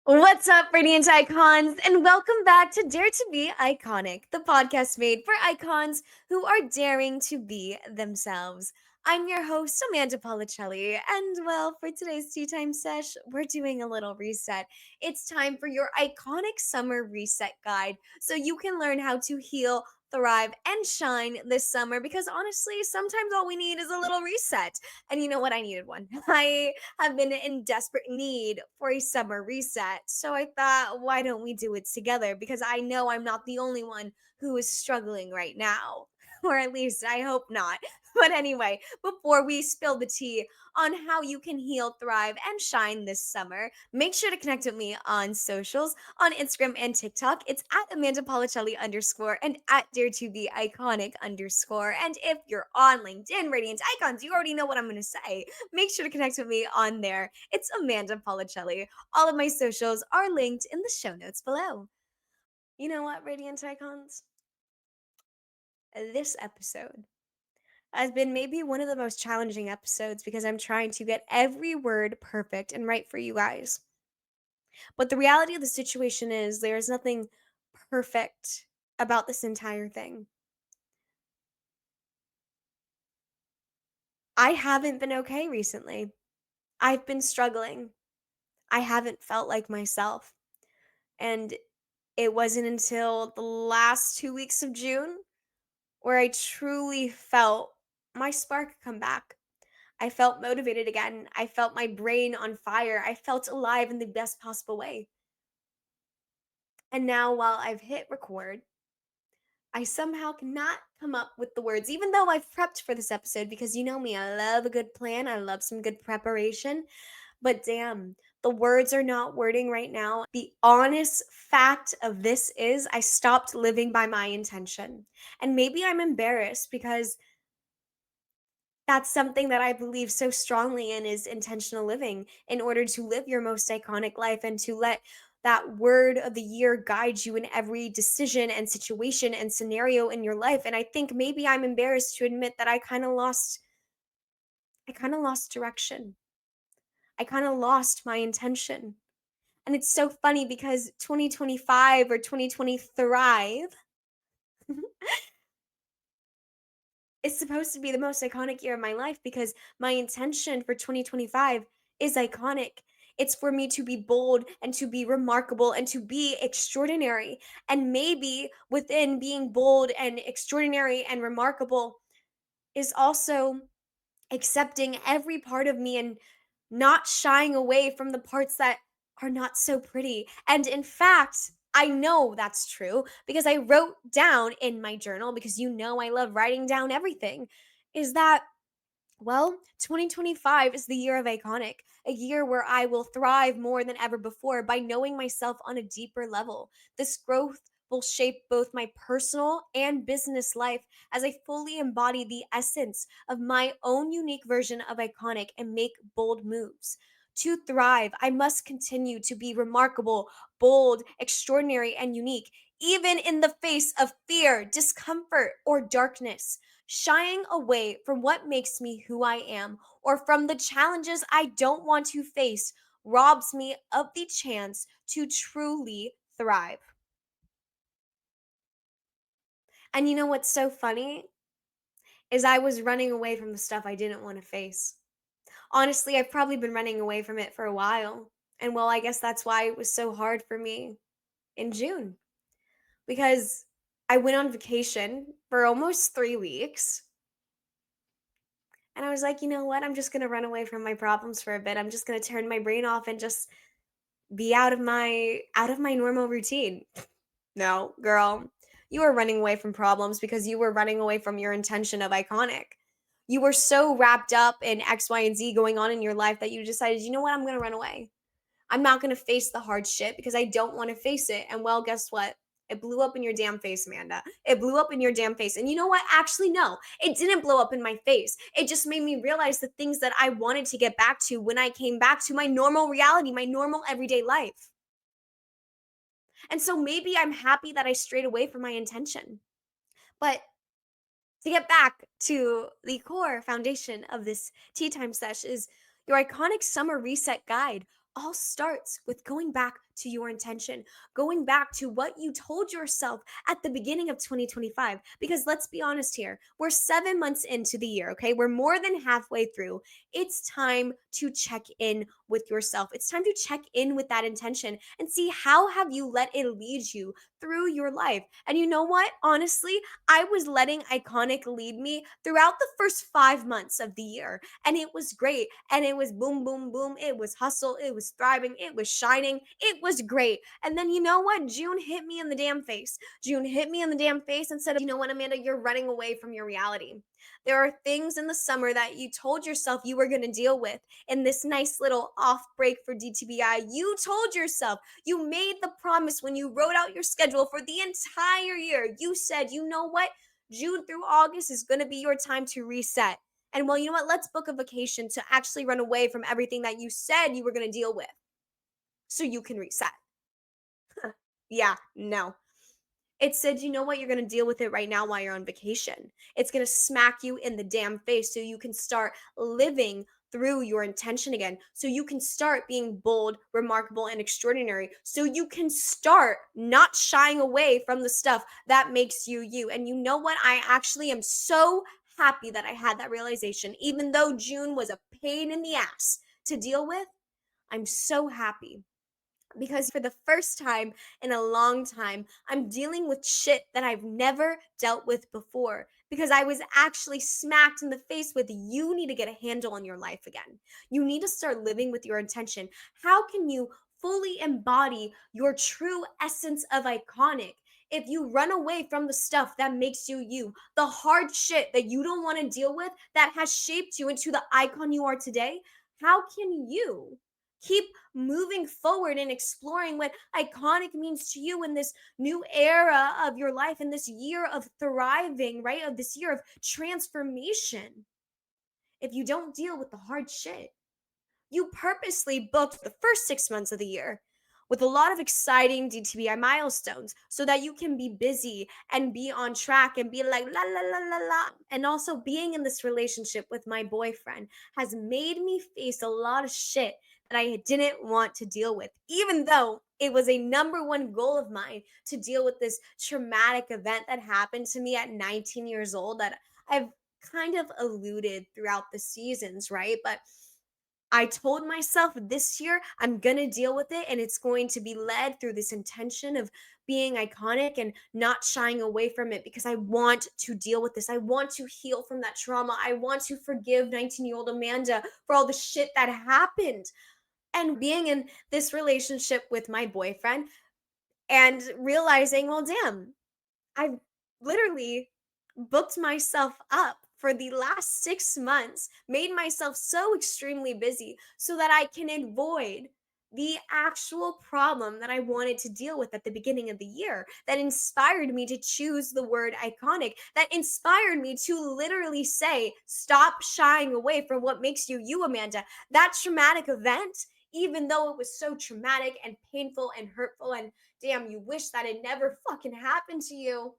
What's up, Radiant Icons, and welcome back to Dare to Be Iconic, the podcast made for icons who are daring to be themselves. I'm your host, Amanda Policelli, and well, for today's tea time sesh, we're doing a little reset. It's time for your iconic summer reset guide so you can learn how to heal, thrive, and shine this summer because honestly, sometimes all we need is a little reset. And you know what? I needed one. I have been in desperate need for a summer reset. So I thought, why don't we do it together? Because I know I'm not the only one who is struggling right now. Or at least I hope not. But anyway, before we spill the tea on how you can heal, thrive, and shine this summer, make sure to connect with me on socials on Instagram and TikTok. It's at Amanda Policelli _ and at Dare to Be Iconic _. And if you're on LinkedIn, Radiant Icons, you already know what I'm going to say. Make sure to connect with me on there. It's Amanda Policelli. All of my socials are linked in the show notes below. You know what, Radiant Icons? This episode has been maybe one of the most challenging episodes because I'm trying to get every word perfect and right for you guys. But the reality of the situation is there is nothing perfect about this entire thing. I haven't been okay recently. I've been struggling. I haven't felt like myself. And it wasn't until the last 2 weeks of June where I truly felt my spark come back. I felt motivated again. I felt my brain on fire. I felt alive in the best possible way. And now, while I've hit record, I somehow cannot come up with the words, even though I've prepped for this episode because you know me, I love a good plan, I love some good preparation. But damn, the words are not wording right now. The honest fact of this is I stopped living by my intention. And maybe I'm embarrassed because that's something that I believe so strongly in is intentional living in order to live your most iconic life and to let that word of the year guide you in every decision and situation and scenario in your life. And I think maybe I'm embarrassed to admit that I kind of lost direction. I kind of lost my intention. And it's so funny because 2025 or 2020 Thrive is supposed to be the most iconic year of my life because my intention for 2025 is iconic. It's for me to be bold and to be remarkable and to be extraordinary. And maybe within being bold and extraordinary and remarkable is also accepting every part of me and not shying away from the parts that are not so pretty. And in fact, I know that's true because I wrote down in my journal, because you know I love writing down everything, is that well, 2025 is the year of iconic, a year where I will thrive more than ever before by knowing myself on a deeper level. This growth will shape both my personal and business life as I fully embody the essence of my own unique version of iconic and make bold moves. To thrive, I must continue to be remarkable, bold, extraordinary, and unique, even in the face of fear, discomfort, or darkness. Shying away from what makes me who I am or from the challenges I don't want to face robs me of the chance to truly thrive. And you know what's so funny? Is I was running away from the stuff I didn't want to face. Honestly, I've probably been running away from it for a while. And well, I guess that's why it was so hard for me in June because I went on vacation for almost 3 weeks. And I was like, you know what? I'm just going to run away from my problems for a bit. I'm just going to turn my brain off and just be out of my normal routine. No, girl. You were running away from problems because you were running away from your intention of iconic. You were so wrapped up in X, Y, and Z going on in your life that you decided, you know what? I'm going to run away. I'm not going to face the hard shit because I don't want to face it. And well, guess what? It blew up in your damn face, Amanda. It blew up in your damn face. And you know what? Actually, no, it didn't blow up in my face. It just made me realize the things that I wanted to get back to when I came back to my normal reality, my normal everyday life. And so maybe I'm happy that I strayed away from my intention. But to get back to the core foundation of this tea time sesh is your iconic summer reset guide all starts with going back to your intention, going back to what you told yourself at the beginning of 2025. Because let's be honest here, we're 7 months into the year, okay? We're more than halfway through. It's time to check in with yourself. It's time to check in with that intention and see how have you let it lead you through your life. And you know what? Honestly, I was letting Iconic lead me throughout the first 5 months of the year. And it was great. And it was boom, boom, boom. It was hustle. It was thriving. It was shining. It was great. And then you know what? June hit me in the damn face. June hit me in the damn face and said, you know what, Amanda? You're running away from your reality. There are things in the summer that you told yourself you were going to deal with in this nice little off break for DTBI. You told yourself, you made the promise when you wrote out your schedule for the entire year. You said, you know what? June through August is going to be your time to reset. And well, you know what? Let's book a vacation to actually run away from everything that you said you were going to deal with so you can reset. Yeah, no. It said, you know what? You're going to deal with it right now while you're on vacation. It's going to smack you in the damn face so you can start living through your intention again. So you can start being bold, remarkable, and extraordinary. So you can start not shying away from the stuff that makes you you. And you know what? I actually am so happy that I had that realization. Even though June was a pain in the ass to deal with, I'm so happy because for the first time in a long time, I'm dealing with shit that I've never dealt with before. Because I was actually smacked in the face with you need to get a handle on your life again. You need to start living with your intention. How can you fully embody your true essence of iconic? If you run away from the stuff that makes you you, the hard shit that you don't want to deal with that has shaped you into the icon you are today, how can you keep moving forward and exploring what iconic means to you in this new era of your life, in this year of thriving, right? Of this year of transformation. If you don't deal with the hard shit, you purposely booked the first 6 months of the year with a lot of exciting DTBI milestones so that you can be busy and be on track and be like, la, la, la, la, la. And also, being in this relationship with my boyfriend has made me face a lot of shit that I didn't want to deal with, even though it was a number one goal of mine to deal with this traumatic event that happened to me at 19 years old that I've kind of alluded throughout the seasons, right? But I told myself this year I'm going to deal with it and it's going to be led through this intention of being iconic and not shying away from it because I want to deal with this. I want to heal from that trauma. I want to forgive 19-year-old Amanda for all the shit that happened. And being in this relationship with my boyfriend and realizing, well, damn, I've literally booked myself up for the last 6 months, made myself so extremely busy so that I can avoid the actual problem that I wanted to deal with at the beginning of the year, that inspired me to choose the word iconic, that inspired me to literally say, stop shying away from what makes you you, Amanda. That traumatic event, even though it was so traumatic and painful and hurtful, and damn, you wish that it never fucking happened to you.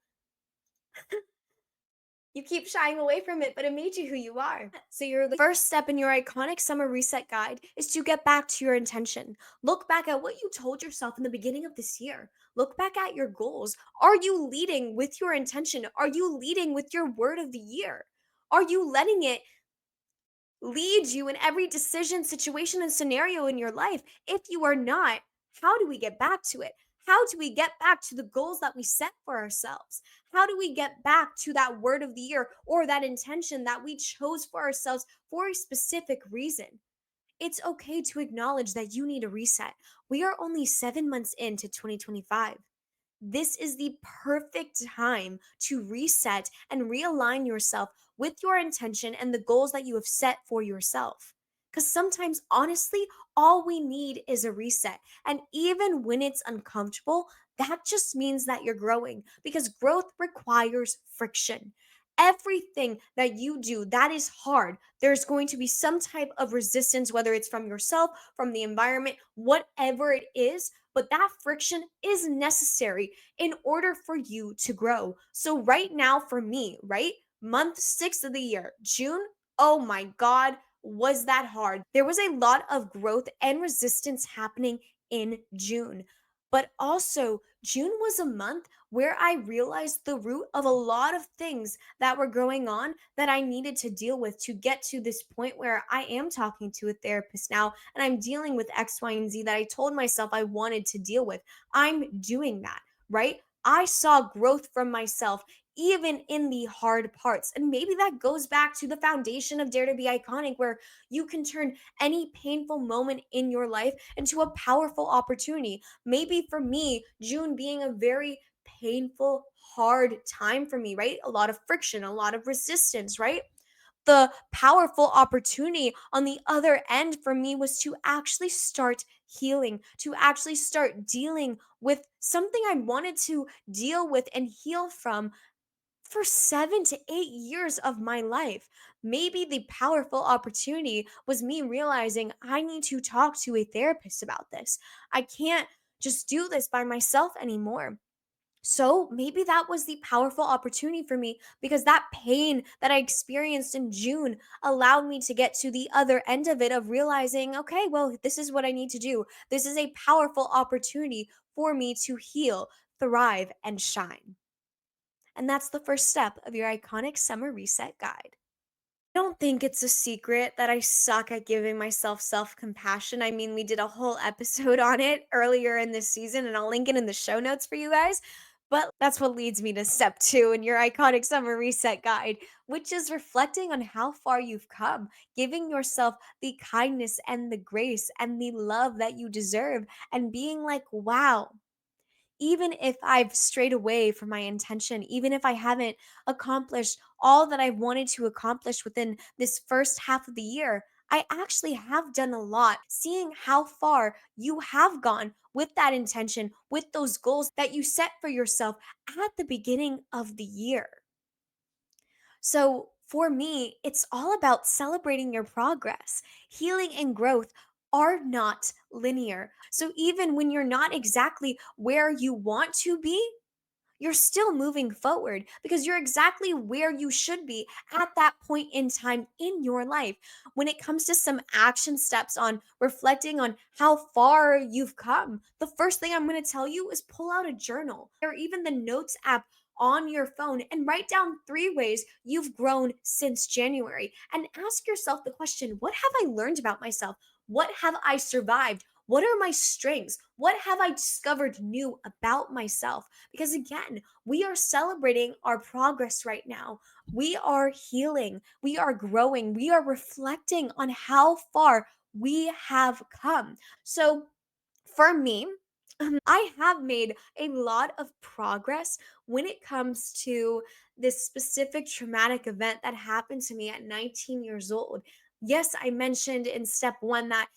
You keep shying away from it, but it made you who you are. So, your first step in your iconic summer reset guide is to get back to your intention. Look back at what you told yourself in the beginning of this year. Look back at your goals. Are you leading with your intention? Are you leading with your word of the year? Are you letting it leads you in every decision, situation, and scenario in your life? If you are not, how do we get back to it? How do we get back to the goals that we set for ourselves? How do we get back to that word of the year or that intention that we chose for ourselves for a specific reason? It's okay to acknowledge that you need a reset. We are only 7 months into 2025. This is the perfect time to reset and realign yourself with your intention and the goals that you have set for yourself. Because sometimes, honestly, all we need is a reset. And even when it's uncomfortable, that just means that you're growing because growth requires friction. Everything that you do that is hard, there's going to be some type of resistance, whether it's from yourself, from the environment, whatever it is. But that friction is necessary in order for you to grow. So, right now, for me, right, month 6 of the year, June, oh my God, was that hard. There was a lot of growth and resistance happening in June. But also, June was a month where I realized the root of a lot of things that were going on that I needed to deal with to get to this point where I am talking to a therapist now and I'm dealing with X, Y, and Z that I told myself I wanted to deal with. I'm doing that, right? I saw growth from myself even in the hard parts. And maybe that goes back to the foundation of Dare to Be Iconic, where you can turn any painful moment in your life into a powerful opportunity. Maybe for me, June being a very painful, hard time for me, right? A lot of friction, a lot of resistance, right? The powerful opportunity on the other end for me was to actually start healing, to actually start dealing with something I wanted to deal with and heal from for 7 to 8 years of my life. Maybe the powerful opportunity was me realizing I need to talk to a therapist about this. I can't just do this by myself anymore. So maybe that was the powerful opportunity for me because that pain that I experienced in June allowed me to get to the other end of it of realizing, okay, well, this is what I need to do. This is a powerful opportunity for me to heal, thrive, and shine. And that's the first step of your iconic summer reset guide. I don't think it's a secret that I suck at giving myself self compassion. I mean, we did a whole episode on it earlier in this season, and I'll link it in the show notes for you guys. But that's what leads me to step two in your iconic summer reset guide, which is reflecting on how far you've come, giving yourself the kindness and the grace and the love that you deserve, and being like, wow, even if I've strayed away from my intention, even if I haven't accomplished all that I wanted to accomplish within this first half of the year, I actually have done a lot. Seeing how far you have gone with that intention, with those goals that you set for yourself at the beginning of the year. So, for me, it's all about celebrating your progress. Healing and growth are not linear. So, even when you're not exactly where you want to be, you're still moving forward because you're exactly where you should be at that point in time in your life. When it comes to some action steps on reflecting on how far you've come, the first thing I'm going to tell you is pull out a journal or even the notes app on your phone and write down 3 ways you've grown since January and ask yourself the question, what have I learned about myself? What have I survived? What are my strengths? What have I discovered new about myself? Because again, we are celebrating our progress right now. We are healing, we are growing, we are reflecting on how far we have come. So, for me, I have made a lot of progress when it comes to this specific traumatic event that happened to me at 19 years old. Yes, I mentioned in step one that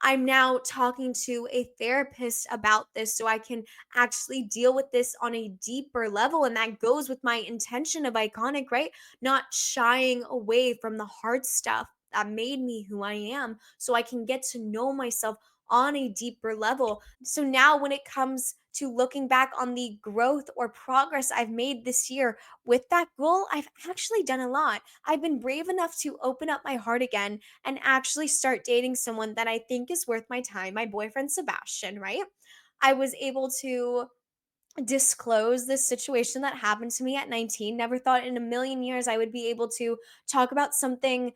I'm now talking to a therapist about this so I can actually deal with this on a deeper level. And that goes with my intention of iconic, right? Not shying away from the hard stuff that made me who I am so I can get to know myself on a deeper level. So now, when it comes to looking back on the growth or progress I've made this year with that goal, I've actually done a lot. I've been brave enough to open up my heart again and actually start dating someone that I think is worth my time, my boyfriend Sebastian, right? I was able to disclose this situation that happened to me at 19. Never thought in a million years I would be able to talk about something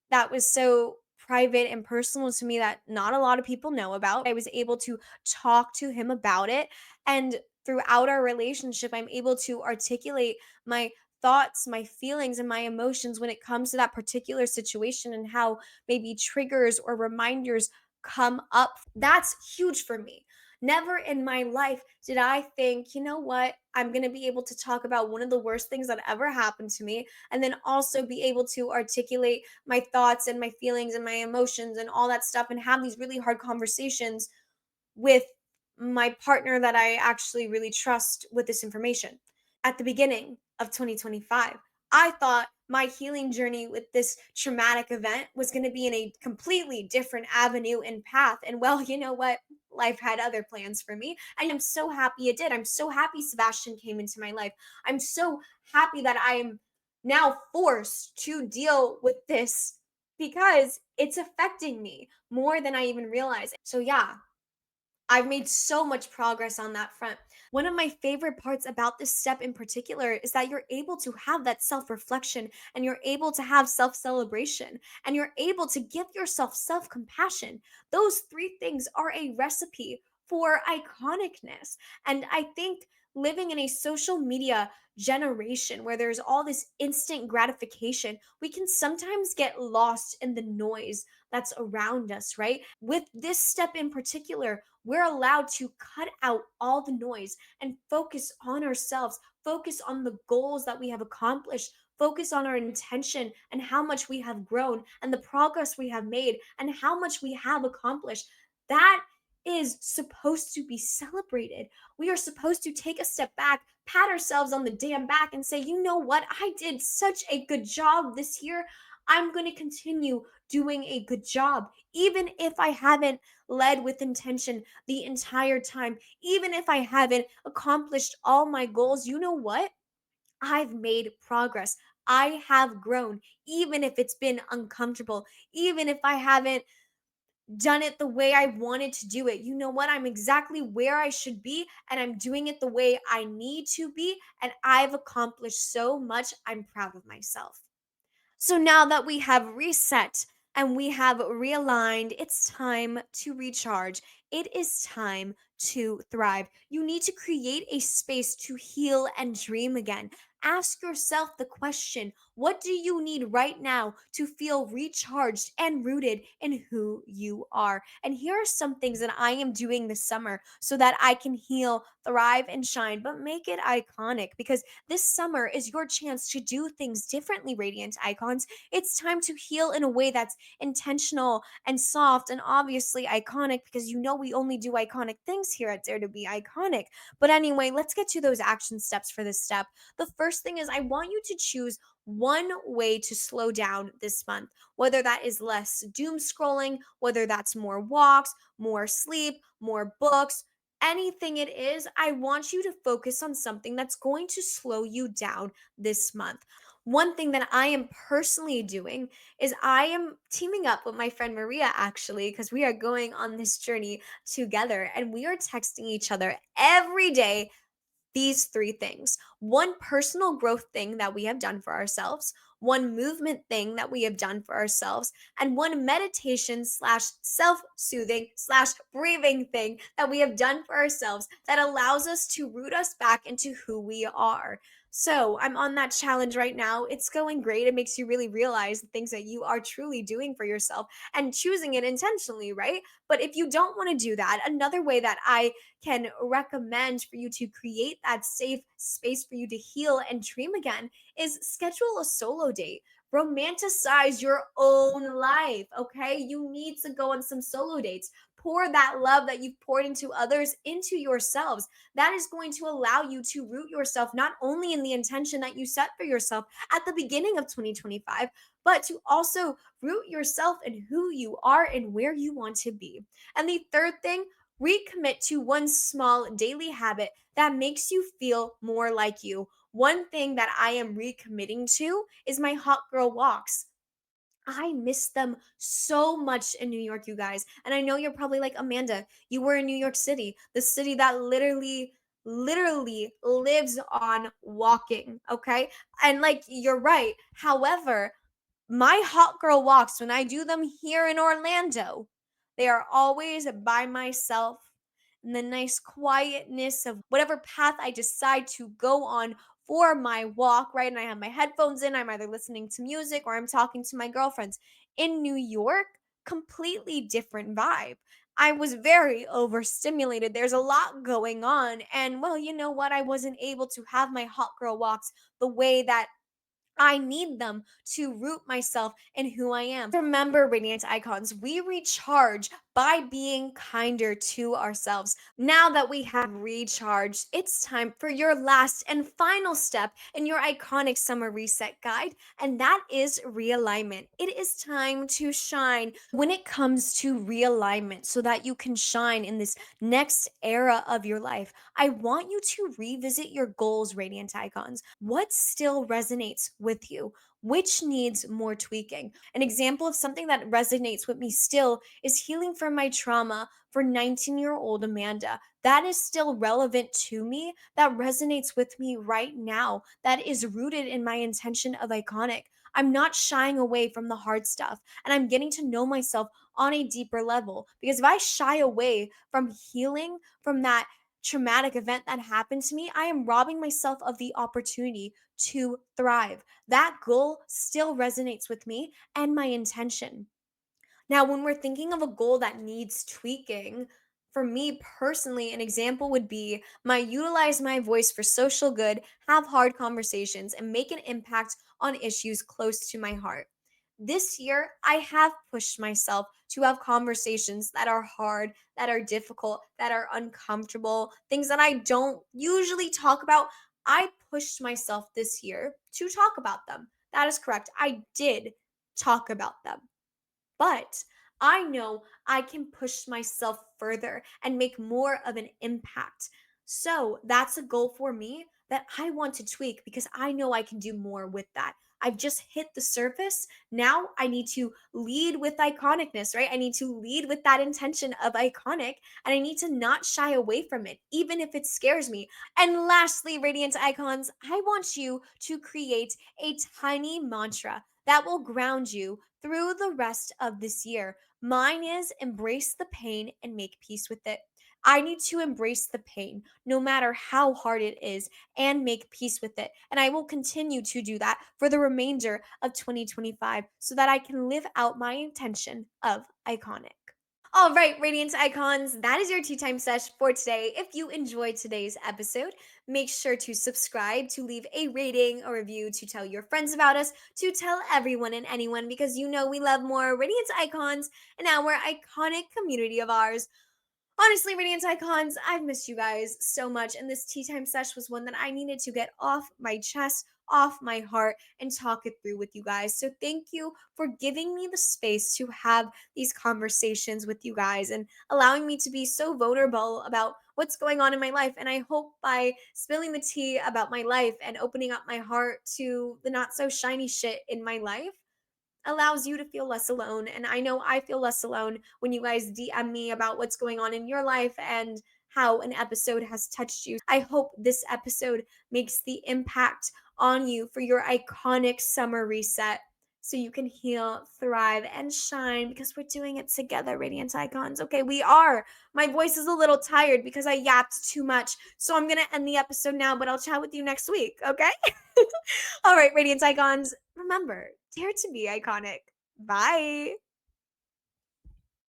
that was so private and personal to me that not a lot of people know about. I was able to talk to him about it. And throughout our relationship, I'm able to articulate my thoughts, my feelings, and my emotions when it comes to that particular situation and how maybe triggers or reminders come up. That's huge for me. Never in my life did I think, you know what, I'm going to be able to talk about one of the worst things that ever happened to me and then also be able to articulate my thoughts and my feelings and my emotions and all that stuff and have these really hard conversations with my partner that I actually really trust with this information. At the beginning of 2025, I thought my healing journey with this traumatic event was going to be in a completely different avenue and path. And well, you know what? Life had other plans for me. And I'm so happy it did. I'm so happy Sebastian came into my life. I'm so happy that I am now forced to deal with this because it's affecting me more than I even realize. So, yeah, I've made so much progress on that front. One of my favorite parts about this step in particular is that you're able to have that self reflection and you're able to have self celebration and you're able to give yourself self compassion. Those three things are a recipe for iconicness. And I think living in a social media generation where there's all this instant gratification, we can sometimes get lost in the noise that's around us, right? With this step in particular, we're allowed to cut out all the noise and focus on ourselves, focus on the goals that we have accomplished, focus on our intention and how much we have grown and the progress we have made and how much we have accomplished. That is supposed to be celebrated. We are supposed to take a step back, pat ourselves on the damn back, and say, you know what? I did such a good job this year. I'm going to continue doing a good job, even if I haven't led with intention the entire time, even if I haven't accomplished all my goals. You know what? I've made progress. I have grown, even if it's been uncomfortable, even if I haven't done it the way I wanted to do it. You know what? I'm exactly where I should be, and I'm doing it the way I need to be. And I've accomplished so much. I'm proud of myself. So now that we have reset and we have realigned, it's time to recharge. It is time to thrive. You need to create a space to heal and dream again. Ask yourself the question, what do you need right now to feel recharged and rooted in who you are? And here are some things that I am doing this summer so that I can heal, thrive, and shine, but make it iconic because this summer is your chance to do things differently, Radiant Icons. It's time to heal in a way that's intentional and soft and obviously iconic because you know we only do iconic things here at Dare to Be Iconic. But anyway, let's get to those action steps for this step. The first thing is I want you to choose one way to slow down this month, whether that is less doom scrolling, whether that's more walks, more sleep, more books, anything it is, I want you to focus on something that's going to slow you down this month. One thing that I am personally doing is I am teaming up with my friend Maria actually, because we are going on this journey together and we are texting each other every day these three things: one personal growth thing that we have done for ourselves, one movement thing that we have done for ourselves, and one meditation slash self soothing slash breathing thing that we have done for ourselves that allows us to root us back into who we are. So I'm on that challenge right now. It's going great. It makes you really realize the things that you are truly doing for yourself and choosing it intentionally, right? But if you don't want to do that, another way that I can recommend for you to create that safe space for you to heal and dream again is schedule a solo date. Romanticize your own life, okay? You need to go on some solo dates. Pour that love that you've poured into others into yourselves. That is going to allow you to root yourself not only in the intention that you set for yourself at the beginning of 2025, but to also root yourself in who you are and where you want to be. And the third thing, recommit to one small daily habit that makes you feel more like you. One thing that I am recommitting to is my hot girl walks. I miss them so much in New York, you guys. And I know you're probably like, Amanda, you were in New York City, the city that literally lives on walking. Okay. And like, you're right. However, my hot girl walks, when I do them here in Orlando, they are always by myself in the nice quietness of whatever path I decide to go on for my walk, right? And I have my headphones in, I'm either listening to music or I'm talking to my girlfriends. In New York, completely different vibe. I was very overstimulated. There's a lot going on. And well, you know what? I wasn't able to have my hot girl walks the way that I need them to root myself in who I am. Remember, Radiant Icons, we recharge by being kinder to ourselves. Now that we have recharged, it's time for your last and final step in your iconic summer reset guide, and that is realignment. It is time to shine when it comes to realignment so that you can shine in this next era of your life. I want you to revisit your goals, Radiant Icons. What still resonates with you? Which needs more tweaking? An example of something that resonates with me still is healing from my trauma for 19-year-old Amanda. That is still relevant to me, that resonates with me right now, that is rooted in my intention of iconic. I'm not shying away from the hard stuff, and I'm getting to know myself on a deeper level. Because if I shy away from healing from that traumatic event that happened to me, I am robbing myself of the opportunity to thrive. That goal still resonates with me and my intention. Now, when we're thinking of a goal that needs tweaking, for me personally, an example would be my utilize my voice for social good, have hard conversations, and make an impact on issues close to my heart. This year, I have pushed myself to have conversations that are hard, that are difficult, that are uncomfortable, things that I don't usually talk about. I pushed myself this year to talk about them. That is correct. I did talk about them. But I know I can push myself further and make more of an impact. So that's a goal for me that I want to tweak because I know I can do more with that. I've just hit the surface. Now I need to lead with iconicness, right? I need to lead with that intention of iconic, and I need to not shy away from it, even if it scares me. And lastly, Radiant Icons, I want you to create a tiny mantra that will ground you through the rest of this year. Mine is embrace the pain and make peace with it. I need to embrace the pain, no matter how hard it is, and make peace with it. And I will continue to do that for the remainder of 2025 so that I can live out my intention of iconic. All right, Radiant Icons, that is your tea time sesh for today. If you enjoyed today's episode, make sure to subscribe, to leave a rating or review, to tell your friends about us, to tell everyone and anyone because you know we love more Radiant Icons and our iconic community of ours. Honestly, Radiant Icons, I've missed you guys so much, and this tea time sesh was one that I needed to get off my chest, off my heart, and talk it through with you guys. So thank you for giving me the space to have these conversations with you guys and allowing me to be so vulnerable about what's going on in my life. And I hope by spilling the tea about my life and opening up my heart to the not so shiny shit in my life, allows you to feel less alone. And I know I feel less alone when you guys DM me about what's going on in your life and how an episode has touched you. I hope this episode makes the impact on you for your iconic summer reset so you can heal, thrive, and shine because we're doing it together, Radiant Icons. Okay, we are. My voice is a little tired because I yapped too much. So I'm going to end the episode now, but I'll chat with you next week, okay? All right, Radiant Icons, remember, dare to be iconic. Bye.